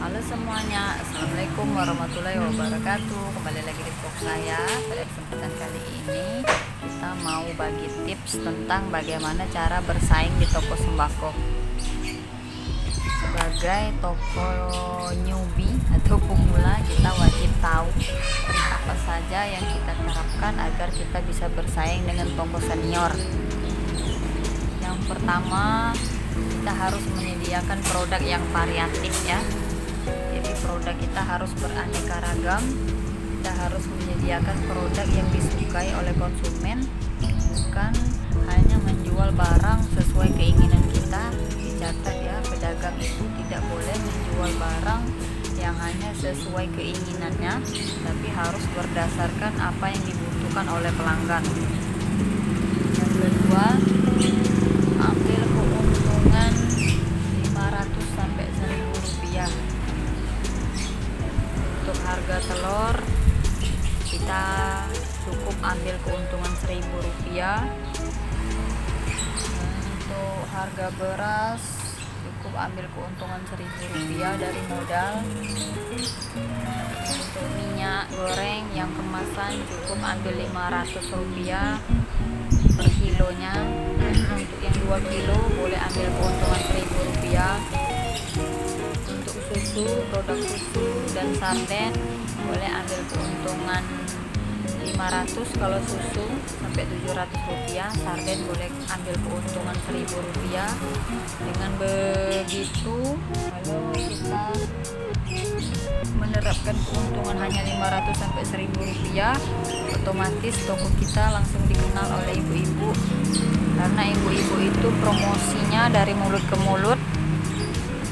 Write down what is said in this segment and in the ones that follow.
Halo semuanya, Assalamualaikum warahmatullahi wabarakatuh. Kembali lagi di vlog saya. Pada kesempatan kali ini kita mau bagi tips tentang bagaimana cara bersaing di toko sembako. Sebagai toko newbie atau pemula, kita wajib tahu apa saja yang kita terapkan agar kita bisa bersaing dengan toko senior. Yang pertama, kita harus menyediakan produk yang variatif ya. Jadi produk kita harus beraneka ragam. Kita harus menyediakan produk yang disukai oleh konsumen, bukan hanya menjual barang sesuai keinginan kita. Dicatat ya, pedagang itu tidak boleh menjual barang yang hanya sesuai keinginannya, tapi harus berdasarkan apa yang dibutuhkan oleh pelanggan. Yang kedua, ambil keuntungan 500 sampai 1000 rupiah. Untuk harga telur kita cukup ambil keuntungan 1000 rupiah. Untuk harga beras cukup ambil keuntungan 1000 rupiah dari modal. Untuk minyak goreng yang kemasan cukup ambil 500 rupiah per kilonya. Untuk yang 2 kilo boleh ambil keuntungan 1000 rupiah. Untuk susu, produk susu dan sarden boleh ambil keuntungan 500 kalau susu sampai 700 rupiah. Sarden boleh ambil keuntungan 1000 rupiah. Dengan begitu, kalau kita menerapkan keuntungan hanya 500 sampai 1000 rupiah, otomatis toko kita langsung dikenal oleh ibu-ibu, karena ibu-ibu itu promosinya dari mulut ke mulut.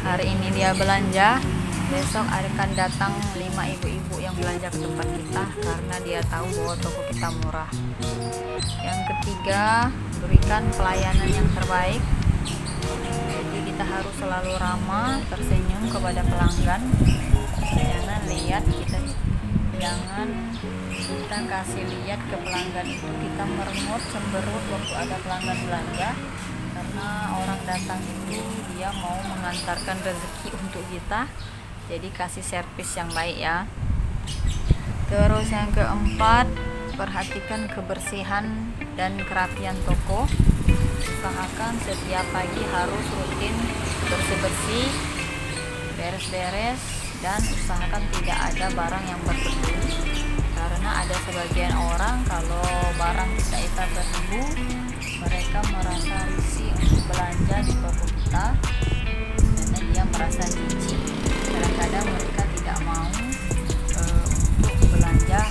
Hari ini dia belanja, besok akan datang 5 ibu-ibu yang belanja ke tempat kita karena dia tahu bahwa toko kita murah. Yang ketiga, berikan pelayanan yang terbaik. Jadi kita harus selalu ramah, tersenyum kepada pelanggan. Jangan kita kasih lihat ke pelanggan itu kita merengut cemberut waktu ada pelanggan belanja, karena orang datang itu dia mau mengantarkan rezeki untuk kita. Jadi kasih servis yang baik ya. Terus yang keempat, perhatikan kebersihan dan kerapian toko. Usahakan setiap pagi harus rutin bersih-bersih, beres-beres, dan usahakan tidak ada barang yang berdebu, karena ada sebagian orang kalau barang kita berdebu, mereka merasa risih untuk belanja di toko kita karena dia merasa jijik. Kadang-kadang mereka tidak mau untuk belanja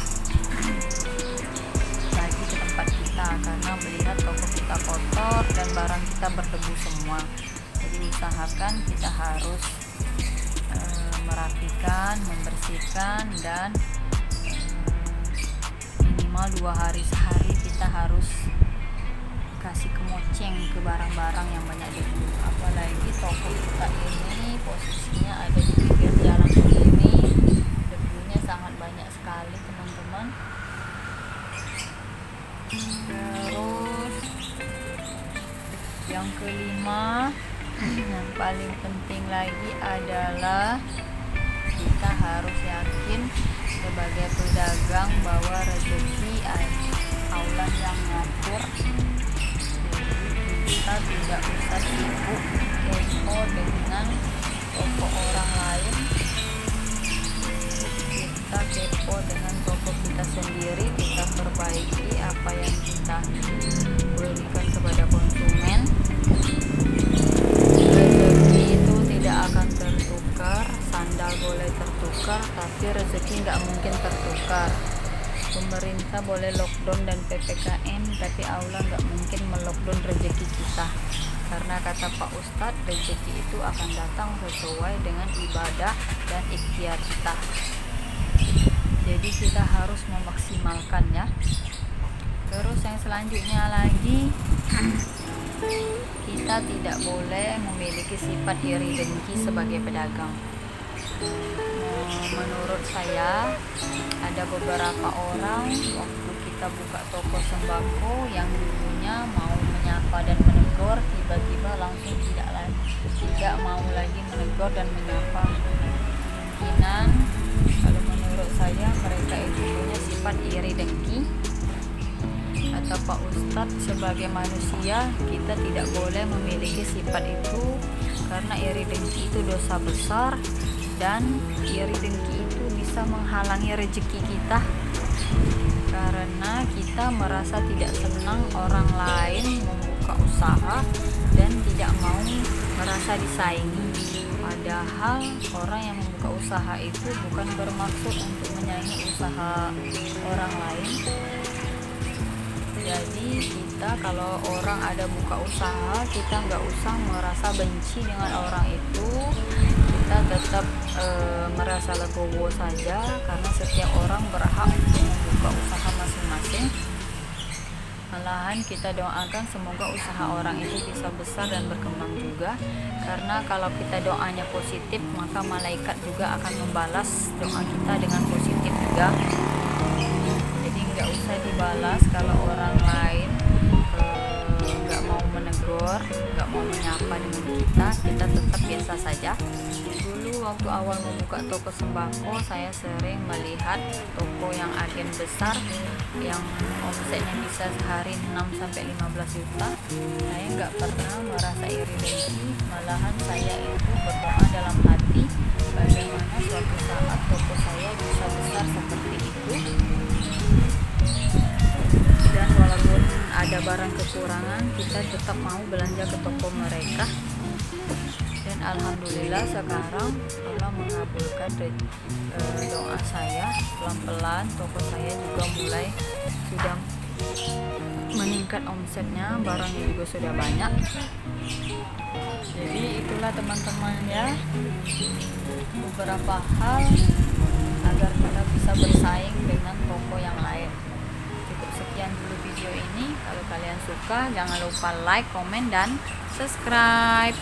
lagi ke tempat kita karena melihat toko kita kotor dan barang kita berdebu semua. Jadi usahakan kita harus merapikan, membersihkan, dan minimal 2 hari sehari kita harus kasih kemoceng ke barang-barang yang banyak debu. Apalagi toko kita ini posisinya ada di pinggir jalan begini, debunya sangat banyak sekali teman-teman. Terus yang kelima, yang paling penting lagi adalah kita harus yakin sebagai pedagang bahwa rezeki Allah yang ngatur. Jadi kita tidak usah sibuk kepo dengan toko orang lain. Kita kepo dengan toko kita sendiri, kita perbaiki apa yang kita berikan kepada konsumen. Rezeki itu tidak akan tertukar. Sandal boleh tertukar, tapi rezeki nggak mungkin tertukar. Pemerintah boleh lockdown dan PPKM, tapi Allah nggak mungkin melockdown rezeki kita. Karena kata Pak Ustadz, rezeki itu akan datang sesuai dengan ibadah dan ikhtiar kita. Jadi kita harus memaksimalkan ya. Terus yang selanjutnya lagi, kita tidak boleh memiliki sifat iri dengki sebagai pedagang. Menurut saya, ada beberapa orang waktu kita buka toko sembako yang dulunya mau menyapa dan menegur, tiba-tiba langsung tidak mau lagi menegur dan menyapa. kemungkinan kalau menurut saya mereka itu punya sifat iri dengki. Atau Pak Ustadz, sebagai manusia kita tidak boleh memiliki sifat itu karena iri dengki itu dosa besar dan iri dengki itu bisa menghalangi rezeki kita, karena kita merasa tidak senang orang lain membuka usaha dan tidak mau merasa disaingi. Padahal orang yang membuka usaha itu bukan bermaksud untuk menyaingi usaha orang lain. Jadi kita kalau orang ada buka usaha, kita nggak usah merasa benci dengan orang itu. Kita tetap merasa legowo saja, karena setiap orang berhak untuk membuka usaha masing-masing. Malahan kita doakan semoga usaha orang itu bisa besar dan berkembang juga, karena kalau kita doanya positif maka malaikat juga akan membalas doa kita dengan positif juga. Jadi nggak usah dibalas kalau orang lain nggak mau menegur, nggak mau menyapa dengan kita tetap biasa saja. Dulu waktu awal membuka toko sembako, saya sering melihat toko yang agen besar yang omsetnya bisa sehari 6-15 juta. Saya nggak pernah merasa iri dengki, malahan saya itu berdoa dalam hati bagaimana suatu saat toko saya bisa besar seperti itu. Dan walaupun ada barang kekurangan, kita tetap mau belanja ke toko mereka. Dan alhamdulillah sekarang Allah mengabulkan doa saya. Pelan-pelan toko saya juga mulai sudah meningkat omsetnya, barangnya juga sudah banyak. Jadi itulah teman-teman ya, beberapa hal agar kita bisa bersaing dengan toko yang lain. Cukup sekian dulu video ini. Kalau kalian suka jangan lupa like, komen, dan subscribe.